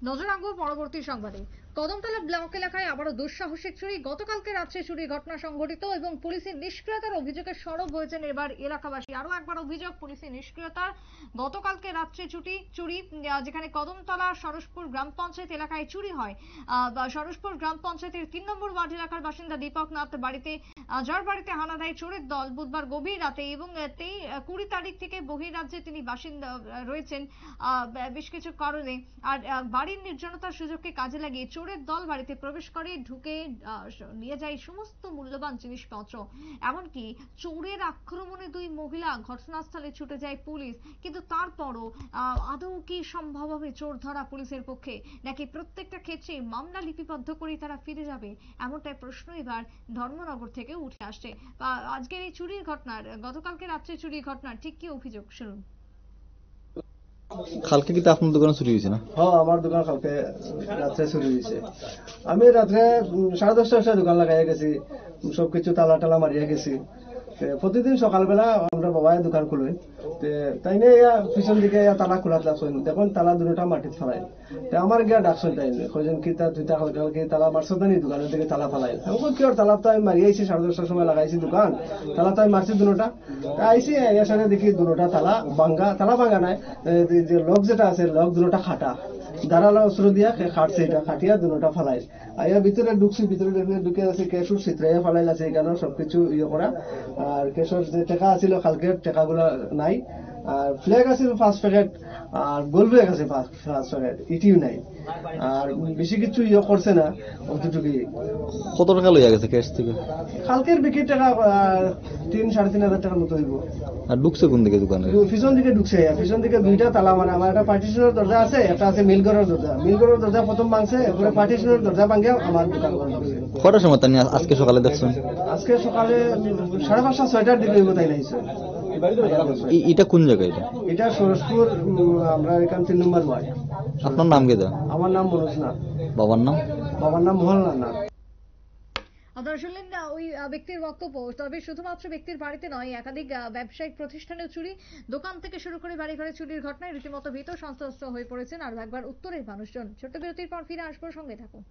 নজর রাখবো পরবর্তী সংবাদে। কদমতলা ব্লক এলাকায় আবারও দুঃসাহসিক চুরি। গতকালকে রাত্রে চুরির ঘটনা সংঘটিত এবং পুলিশের নিষ্ক্রিয়তার অভিযোগে সরব হয়েছেন এবার এলাকাবাসী। আরো একবার অভিযোগ পুলিশের নিষ্ক্রিয়তার। গতকালকে রাত্রে চুরি যেখানে কদমতলা সরসপুর গ্রাম পঞ্চায়েত এলাকায় চুরি হয়। সরসপুর গ্রাম পঞ্চায়েতের 3 নম্বর ওয়ার্ড এলাকার বাসিন্দা দীপক নাথ বাড়িতে, যার বাড়িতে হানা দেয় চোরের দল বুধবার গভীর রাতে এবং 20 তারিখ থেকে বহির্রাজ্যে তিনি বাসিন্দা রয়েছেন বেশ কিছু কারণে। আর বাড়ির নির্জনতার সুযোগকে কাজে লাগিয়ে চোরের দল বাড়িতে প্রবেশ করে, ঢুকে নিয়ে যায় সমস্ত মূল্যবান জিনিসপত্র। এমনকি চোরের আক্রমণে 2 মহিলা ঘটনাস্থলে ছুটে যায় পুলিশ। কিন্তু তারপরও আদৌ কি সম্ভব হবে চোর ধরা পুলিশের পক্ষে, নাকি প্রত্যেকটা ক্ষেত্রে মামলা লিপিবদ্ধ করে তারা ফিরে যাবে? এমনটাই প্রশ্ন এবার ধর্মনগর থেকে উঠে আসছে। আজকের এই চুরির ঘটনার, গতকালকে রাত্রে চুরির ঘটনার ঠিক কি অভিযোগ শুনুন। কালকে কিন্তু আপনার দোকানে চুরি হয়েছে না? হ্যাঁ, আমার দোকান কালকে রাত্রে চুরি হয়েছে। আমি রাত্রে 10:30 দোকান লাগাইয়া গেছি, সবকিছু তালা টালা মারিয়া গেছি। প্রতিদিন সকালবেলা আমরা বাবাই দোকান খুলেন, তাই নিয়ে পিছন দিকে তালা খোলা থাকছেন, দেখুন তালা দুটা মাটির ফেলাই। আমার গিয়া ডাকছেন, তাই কজন কি তুই কালকে তালা মারছো নি দোকানের দিকে তালা ফেলাই। আমার কি তালা তো আমি মারিয়েছি, 10:30 সময় লাগাইছি দোকান, তালা তো আমি মারছি দুটা। আইসি এর সাথে দেখি দুটা তালা ভাঙ্গা নাই, যে লক যেটা আছে লক দুটা খাটা দাঁড়ালো অস্ত্র দিয়া খাটছে, এটা খাটিয়া দুটা ফালাই আইয়া ভিতরে ঢুকছি। ভিতরে ঢুকে আছে কেশুর চিত্রাইয়া ফালাই আছে, এখানে সবকিছু ইয়ে করা। আর কেশর যে টাকা আছিল কালকের টাকাগুলো নাই। আর ফ্ল্যাগ আছিল 5 প্যাকেট, আর গোল ফ্ল্যাগ আছে 5 প্যাকেট, ইটিও নাই। আর বেশি কিছু ইয়ে করছে না, অতটুকুই। কত টাকা লইয়া গেছে ক্যাশ থেকে? কালকের বিক্রির টাকা 3-3.5 হাজার টাকার মতো হইব। আর ঢুকছে কোন দিকে দোকানে? পিছন দিকে ঢুকছে, পিছন দিকে 2টা তালা। মানে আমার একটা পার্টিশনের দরজা আছে, একটা আছে মিলঘরের দরজা। মিলঘরের দরজা প্রথম ভাঙছে, এরপরে পার্টিশনের দরজা ভাঙিয়া আমার দোকান ঘর ঢুকছে। কটার সময় তাই আজকে সকালে দেখছেন? আজকে সকালে 5:30-6টার দিকে হইব, তাই নাইছে। এটা কোন জায়গায়? এটা সরসপুর, আমরা এখান 3 নম্বর ওয়ার্ড। আপনার নাম কি? আমার নাম মনোজ নাথ। বাবার নাম? বাবার নাম মোহনলাল নাথ। আপনারা শুনলেন না ওই ব্যক্তির বক্তব্য। তবে শুধুমাত্র ব্যক্তির বাড়িতে নয়, একাধিক ব্যবসায়িক প্রতিষ্ঠানেও চুরি, দোকান থেকে শুরু করে বাড়ি ঘরে চুরির ঘটনায় রীতিমতো ভীত সন্ত্রস্ত হয়ে পড়েছেন আর একবার উত্তরের মানুষজন। ছোট্ট বিরতির পর ফিরে আসবো, সঙ্গে থাকুন।